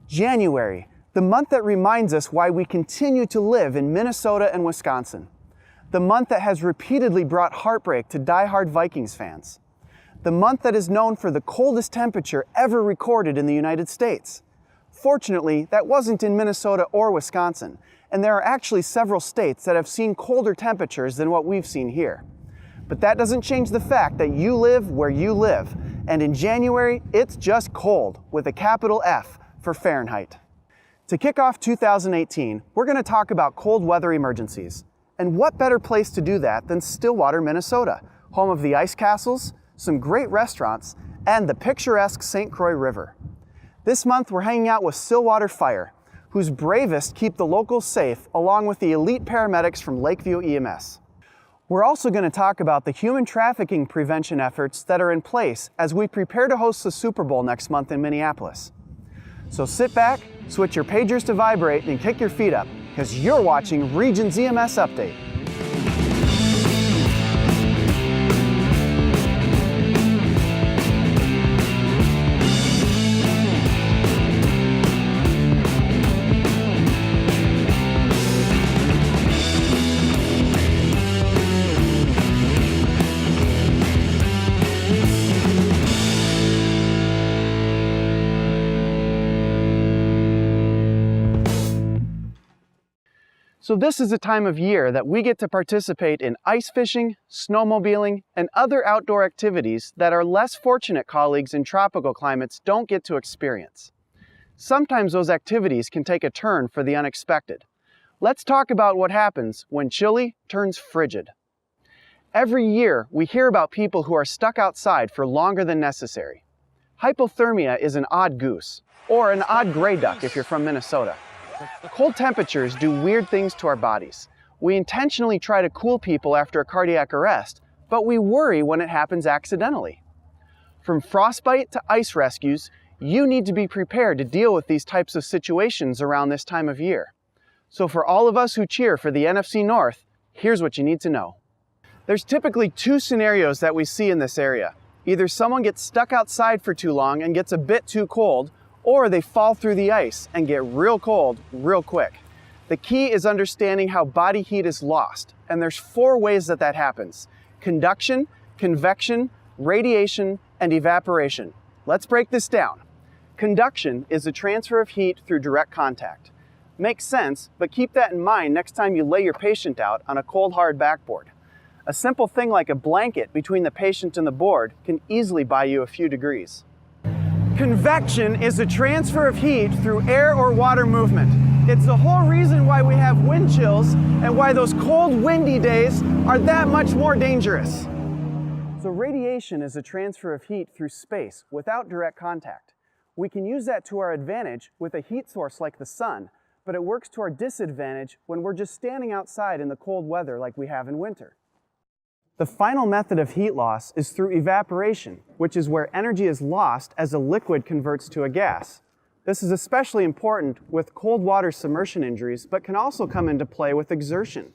January, the month that reminds us why we continue to live in Minnesota and Wisconsin. The month that has repeatedly brought heartbreak to die-hard Vikings fans. The month that is known for the coldest temperature ever recorded in the United States. Fortunately, that wasn't in Minnesota or Wisconsin, and there are actually several states that have seen colder temperatures than what we've seen here. But that doesn't change the fact that you live where you live, and in January, it's just cold, with a capital F for Fahrenheit. To kick off 2018, we're going to talk about cold weather emergencies. And what better place to do that than Stillwater, Minnesota, home of the ice castles, some great restaurants, and the picturesque St. Croix River. This month, we're hanging out with Stillwater Fire, whose bravest keep the locals safe, along with the elite paramedics from Lakeview EMS. We're also going to talk about the human trafficking prevention efforts that are in place as we prepare to host the Super Bowl next month in Minneapolis. So sit back, switch your pagers to vibrate, and kick your feet up, because you're watching Regions EMS Update. So this is a time of year that we get to participate in ice fishing, snowmobiling, and other outdoor activities that our less fortunate colleagues in tropical climates don't get to experience. Sometimes those activities can take a turn for the unexpected. Let's talk about what happens when chilly turns frigid. Every year, we hear about people who are stuck outside for longer than necessary. Hypothermia is an odd goose, or an odd gray duck if you're from Minnesota. Cold temperatures do weird things to our bodies. We intentionally try to cool people after a cardiac arrest, but we worry when it happens accidentally. From frostbite to ice rescues, you need to be prepared to deal with these types of situations around this time of year. So for all of us who cheer for the NFC North, here's what you need to know. There's typically two scenarios that we see in this area. Either someone gets stuck outside for too long and gets a bit too cold, or they fall through the ice and get real cold real quick. The key is understanding how body heat is lost, and there's 4 ways that happens: conduction, convection, radiation, and evaporation. Let's break this down. Conduction is the transfer of heat through direct contact. Makes sense, but keep that in mind next time you lay your patient out on a cold, hard backboard. A simple thing like a blanket between the patient and the board can easily buy you a few degrees. Convection is the transfer of heat through air or water movement. It's the whole reason why we have wind chills and why those cold, windy days are that much more dangerous. So radiation is a transfer of heat through space without direct contact. We can use that to our advantage with a heat source like the sun, but it works to our disadvantage when we're just standing outside in the cold weather like we have in winter. The final method of heat loss is through evaporation, which is where energy is lost as a liquid converts to a gas. This is especially important with cold water submersion injuries, but can also come into play with exertion,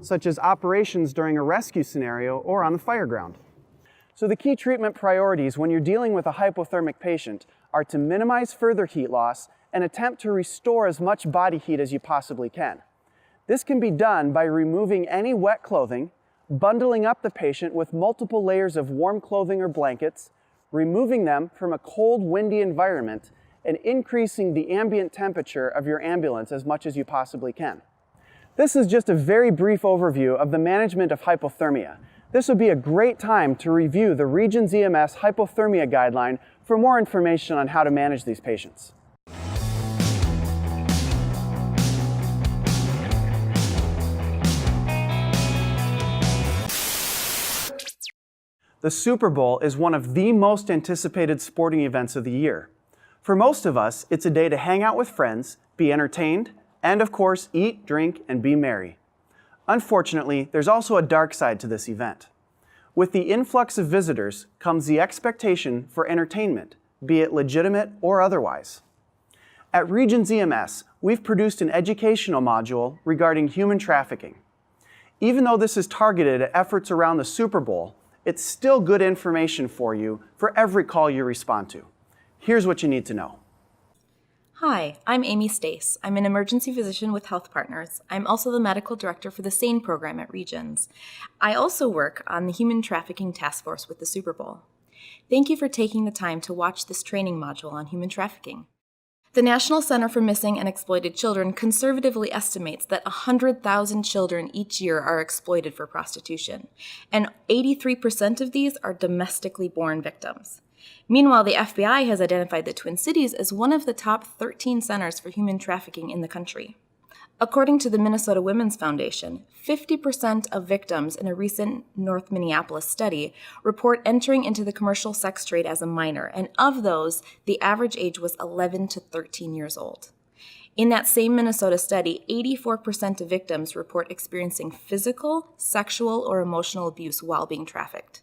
such as operations during a rescue scenario or on the fire ground. So the key treatment priorities when you're dealing with a hypothermic patient are to minimize further heat loss and attempt to restore as much body heat as you possibly can. This can be done by removing any wet clothing, bundling up the patient with multiple layers of warm clothing or blankets, removing them from a cold, windy environment, and increasing the ambient temperature of your ambulance as much as you possibly can. This is just a very brief overview of the management of hypothermia. This would be a great time to review the Regions EMS Hypothermia Guideline for more information on how to manage these patients. The Super Bowl is one of the most anticipated sporting events of the year. For most of us, it's a day to hang out with friends, be entertained, and of course, eat, drink, and be merry. Unfortunately, there's also a dark side to this event. With the influx of visitors comes the expectation for entertainment, be it legitimate or otherwise. At Regions EMS, we've produced an educational module regarding human trafficking. Even though this is targeted at efforts around the Super Bowl, it's still good information for you for every call you respond to. Here's what you need to know. Hi, I'm Amy Stace. I'm an emergency physician with Health Partners. I'm also the medical director for the SANE program at Regions. I also work on the Human Trafficking Task Force with the Super Bowl. Thank you for taking the time to watch this training module on human trafficking. The National Center for Missing and Exploited Children conservatively estimates that 100,000 children each year are exploited for prostitution, and 83% of these are domestically born victims. Meanwhile, the FBI has identified the Twin Cities as one of the top 13 centers for human trafficking in the country. According to the Minnesota Women's Foundation, 50% of victims in a recent North Minneapolis study report entering into the commercial sex trade as a minor, and of those, the average age was 11 to 13 years old. In that same Minnesota study, 84% of victims report experiencing physical, sexual, or emotional abuse while being trafficked.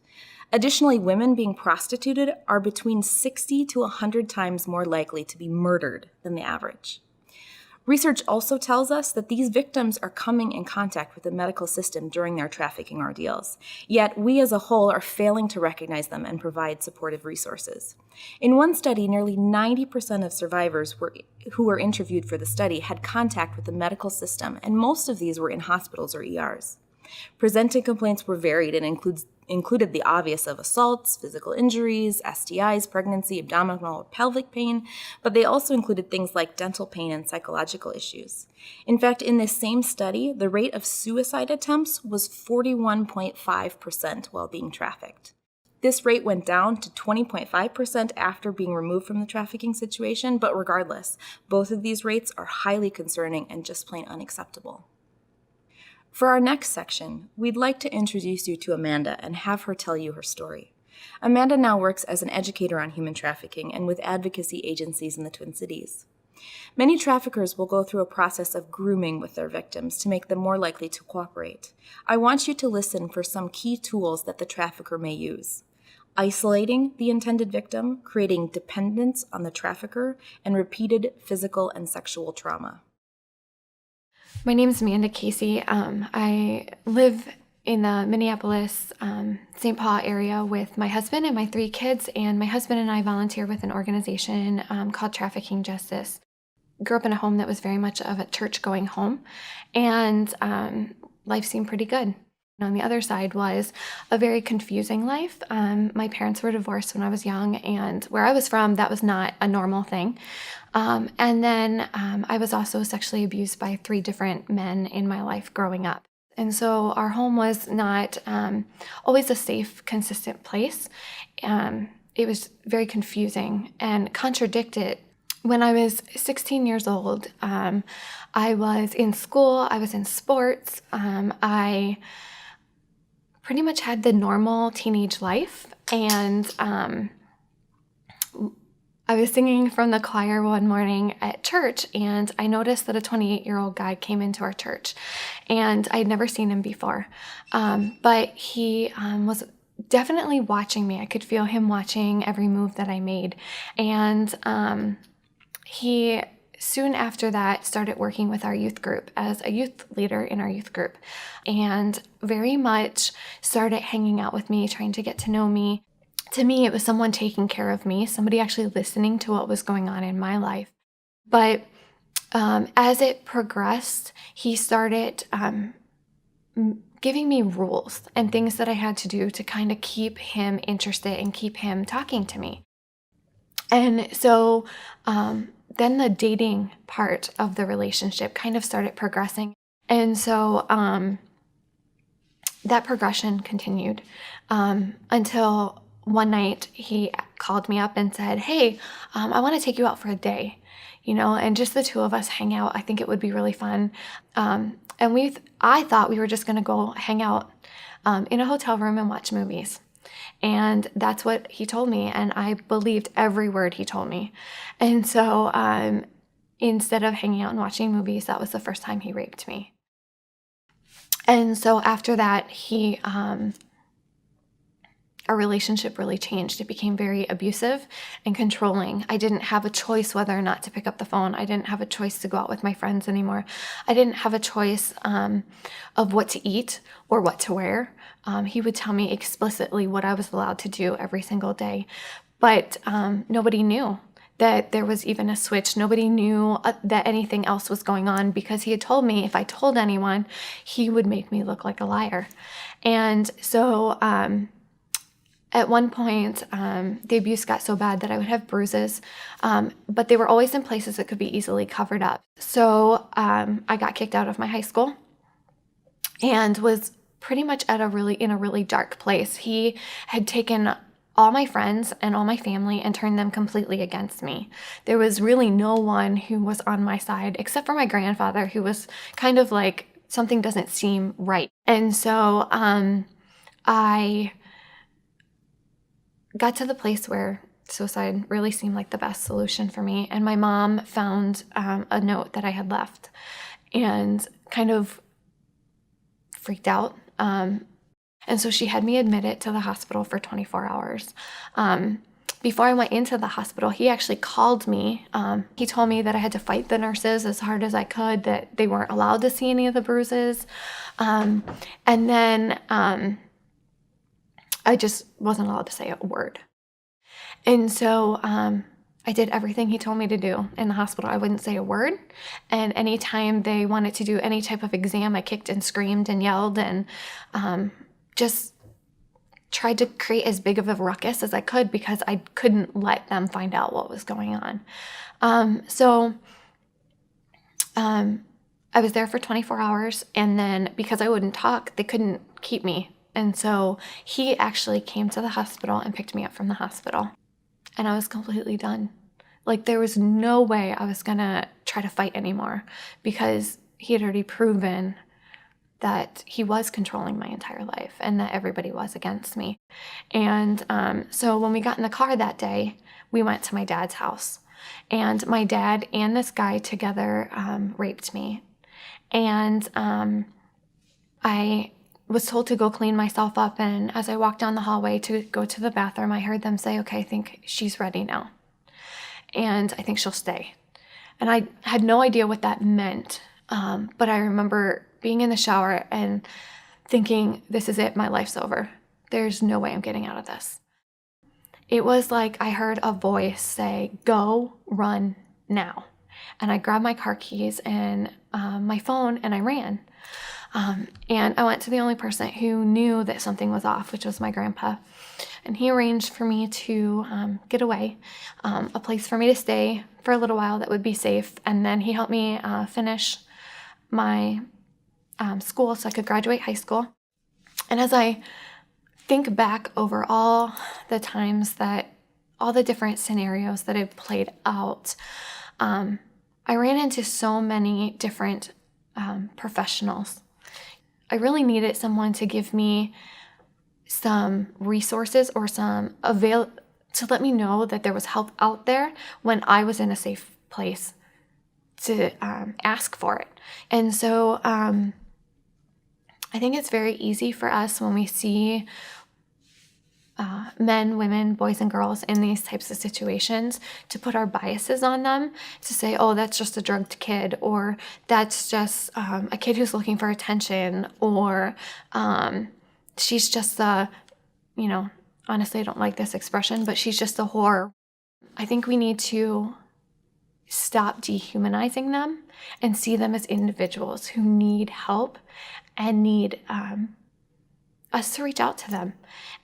Additionally, women being prostituted are between 60 to 100 times more likely to be murdered than the average. Research also tells us that these victims are coming in contact with the medical system during their trafficking ordeals, yet we as a whole are failing to recognize them and provide supportive resources. In one study, nearly 90% of survivors who were interviewed for the study had contact with the medical system, and most of these were in hospitals or ERs. Presented complaints were varied and included the obvious of assaults, physical injuries, STIs, pregnancy, abdominal or pelvic pain, but they also included things like dental pain and psychological issues. In fact, in this same study, the rate of suicide attempts was 41.5% while being trafficked. This rate went down to 20.5% after being removed from the trafficking situation, but regardless, both of these rates are highly concerning and just plain unacceptable. For our next section, we'd like to introduce you to Amanda and have her tell you her story. Amanda now works as an educator on human trafficking and with advocacy agencies in the Twin Cities. Many traffickers will go through a process of grooming with their victims to make them more likely to cooperate. I want you to listen for some key tools that the trafficker may use: isolating the intended victim, creating dependence on the trafficker, and repeated physical and sexual trauma. My name is Amanda Casey. I live in the Minneapolis, St. Paul area with my husband and my 3 kids, and my husband and I volunteer with an organization called Trafficking Justice. Grew up in a home that was very much of a church-going home, and life seemed pretty good. On the other side was a very confusing life. My parents were divorced when I was young, and where I was from, that was not a normal thing. And then I was also sexually abused by 3 different men in my life growing up. And so our home was not always a safe, consistent place. It was very confusing and contradicted. When I was 16 years old, I was in school, I was in sports, I pretty much had the normal teenage life, and I was singing from the choir one morning at church, and I noticed that a 28-year-old guy came into our church, and I'd never seen him before, but he was definitely watching me. I could feel him watching every move that I made, and he soon after that started working with our youth group as a youth leader in our youth group, and very much started hanging out with me, trying to get to know me. To me, it was someone taking care of me, somebody actually listening to what was going on in my life. But as it progressed, he started giving me rules and things that I had to do to kind of keep him interested and keep him talking to me. And so then the dating part of the relationship kind of started progressing. And so that progression continued until one night he called me up and said, "Hey, I want to take you out for a day, and just the 2 of us hang out. I think it would be really fun." And I thought we were just going to go hang out in a hotel room and watch movies. And that's what he told me, and I believed every word he told me. And so instead of hanging out and watching movies, that was the first time he raped me. And so after that, our relationship really changed. It became very abusive and controlling. I didn't have a choice whether or not to pick up the phone. I didn't have a choice to go out with my friends anymore. I didn't have a choice of what to eat or what to wear. He would tell me explicitly what I was allowed to do every single day. But nobody knew that there was even a switch. Nobody knew that anything else was going on, because he had told me if I told anyone, he would make me look like a liar. And so at one point, the abuse got so bad that I would have bruises, but they were always in places that could be easily covered up. So I got kicked out of my high school and was pretty much in a really dark place. He had taken all my friends and all my family and turned them completely against me. There was really no one who was on my side except for my grandfather, who was kind of like, something doesn't seem right. And so I got to the place where suicide really seemed like the best solution for me. And my mom found a note that I had left and kind of freaked out. And so she had me admitted to the hospital for 24 hours. Before I went into the hospital, he actually called me. He told me that I had to fight the nurses as hard as I could, that they weren't allowed to see any of the bruises. And then I just wasn't allowed to say a word. And so I did everything he told me to do in the hospital. I wouldn't say a word. And anytime they wanted to do any type of exam, I kicked and screamed and yelled and just tried to create as big of a ruckus as I could, because I couldn't let them find out what was going on. So I was there for 24 hours, and then because I wouldn't talk, they couldn't keep me. And so he actually came to the hospital and picked me up from the hospital. And I was completely done. Like, there was no way I was gonna try to fight anymore, because he had already proven that he was controlling my entire life and that everybody was against me. And so when we got in the car that day, we went to my dad's house. And my dad and this guy together raped me. And I was told to go clean myself up. And as I walked down the hallway to go to the bathroom, I heard them say, "Okay, I think she's ready now. And I think she'll stay." And I had no idea what that meant. But I remember being in the shower and thinking, this is it, my life's over. There's no way I'm getting out of this. It was like I heard a voice say, "Go, run now." And I grabbed my car keys and my phone and I ran. And I went to the only person who knew that something was off, which was my grandpa. And he arranged for me to get away, a place for me to stay for a little while that would be safe. And then he helped me finish my school so I could graduate high school. And as I think back over all the times that, all the different scenarios that have played out, I ran into so many different professionals. I really needed someone to give me some resources or to let me know that there was help out there when I was in a safe place to ask for it. And so I think it's very easy for us when we see men, women, boys, and girls in these types of situations to put our biases on them, to say, "Oh, that's just a drugged kid," or "That's just a kid who's looking for attention," or "She's just a," honestly, I don't like this expression, but "she's just a whore." I think we need to stop dehumanizing them and see them as individuals who need help and need us to reach out to them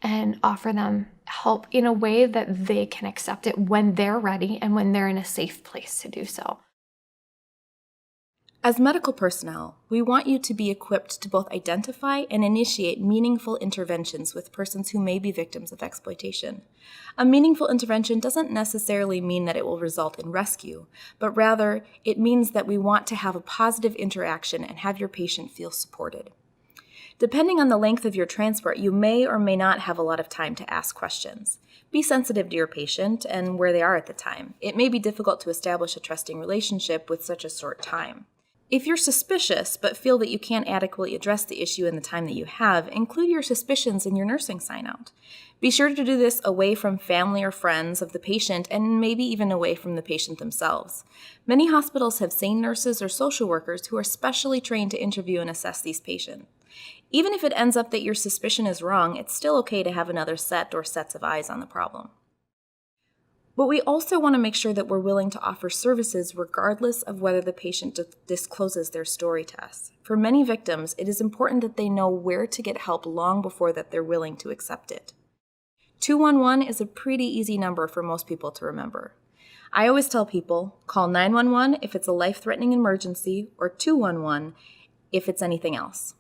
and offer them help in a way that they can accept it when they're ready and when they're in a safe place to do so. As medical personnel, we want you to be equipped to both identify and initiate meaningful interventions with persons who may be victims of exploitation. A meaningful intervention doesn't necessarily mean that it will result in rescue, but rather it means that we want to have a positive interaction and have your patient feel supported. Depending on the length of your transport, you may or may not have a lot of time to ask questions. Be sensitive to your patient and where they are at the time. It may be difficult to establish a trusting relationship with such a short time. If you're suspicious but feel that you can't adequately address the issue in the time that you have, include your suspicions in your nursing sign-out. Be sure to do this away from family or friends of the patient and maybe even away from the patient themselves. Many hospitals have SANE nurses or social workers who are specially trained to interview and assess these patients. Even if it ends up that your suspicion is wrong, it's still okay to have another set or sets of eyes on the problem. But we also want to make sure that we're willing to offer services regardless of whether the patient discloses their story to us. For many victims, it is important that they know where to get help long before that they're willing to accept it. 211 is a pretty easy number for most people to remember. I always tell people, call 911 if it's a life-threatening emergency or 211 if it's anything else.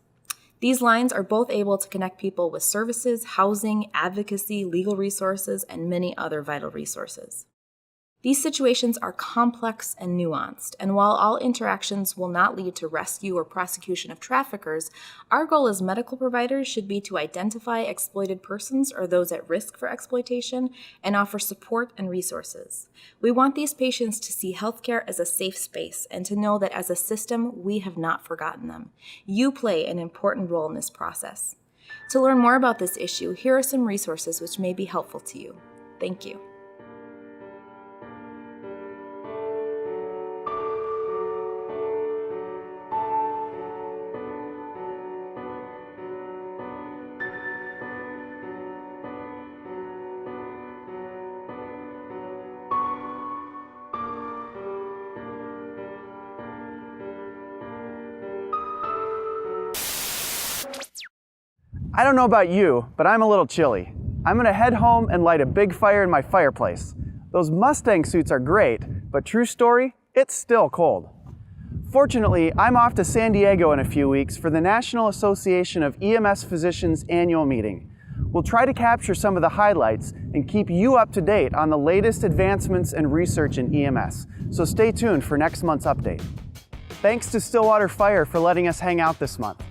These lines are both able to connect people with services, housing, advocacy, legal resources, and many other vital resources. These situations are complex and nuanced, and while all interactions will not lead to rescue or prosecution of traffickers, our goal as medical providers should be to identify exploited persons or those at risk for exploitation and offer support and resources. We want these patients to see healthcare as a safe space and to know that as a system, we have not forgotten them. You play an important role in this process. To learn more about this issue, here are some resources which may be helpful to you. Thank you. I don't know about you, but I'm a little chilly. I'm gonna head home and light a big fire in my fireplace. Those Mustang suits are great, but true story, it's still cold. Fortunately, I'm off to San Diego in a few weeks for the National Association of EMS Physicians annual meeting. We'll try to capture some of the highlights and keep you up to date on the latest advancements and research in EMS, so stay tuned for next month's update. Thanks to Stillwater Fire for letting us hang out this month.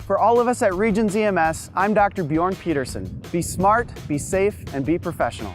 For all of us at Regions EMS, I'm Dr. Bjorn Peterson. Be smart, be safe, and be professional.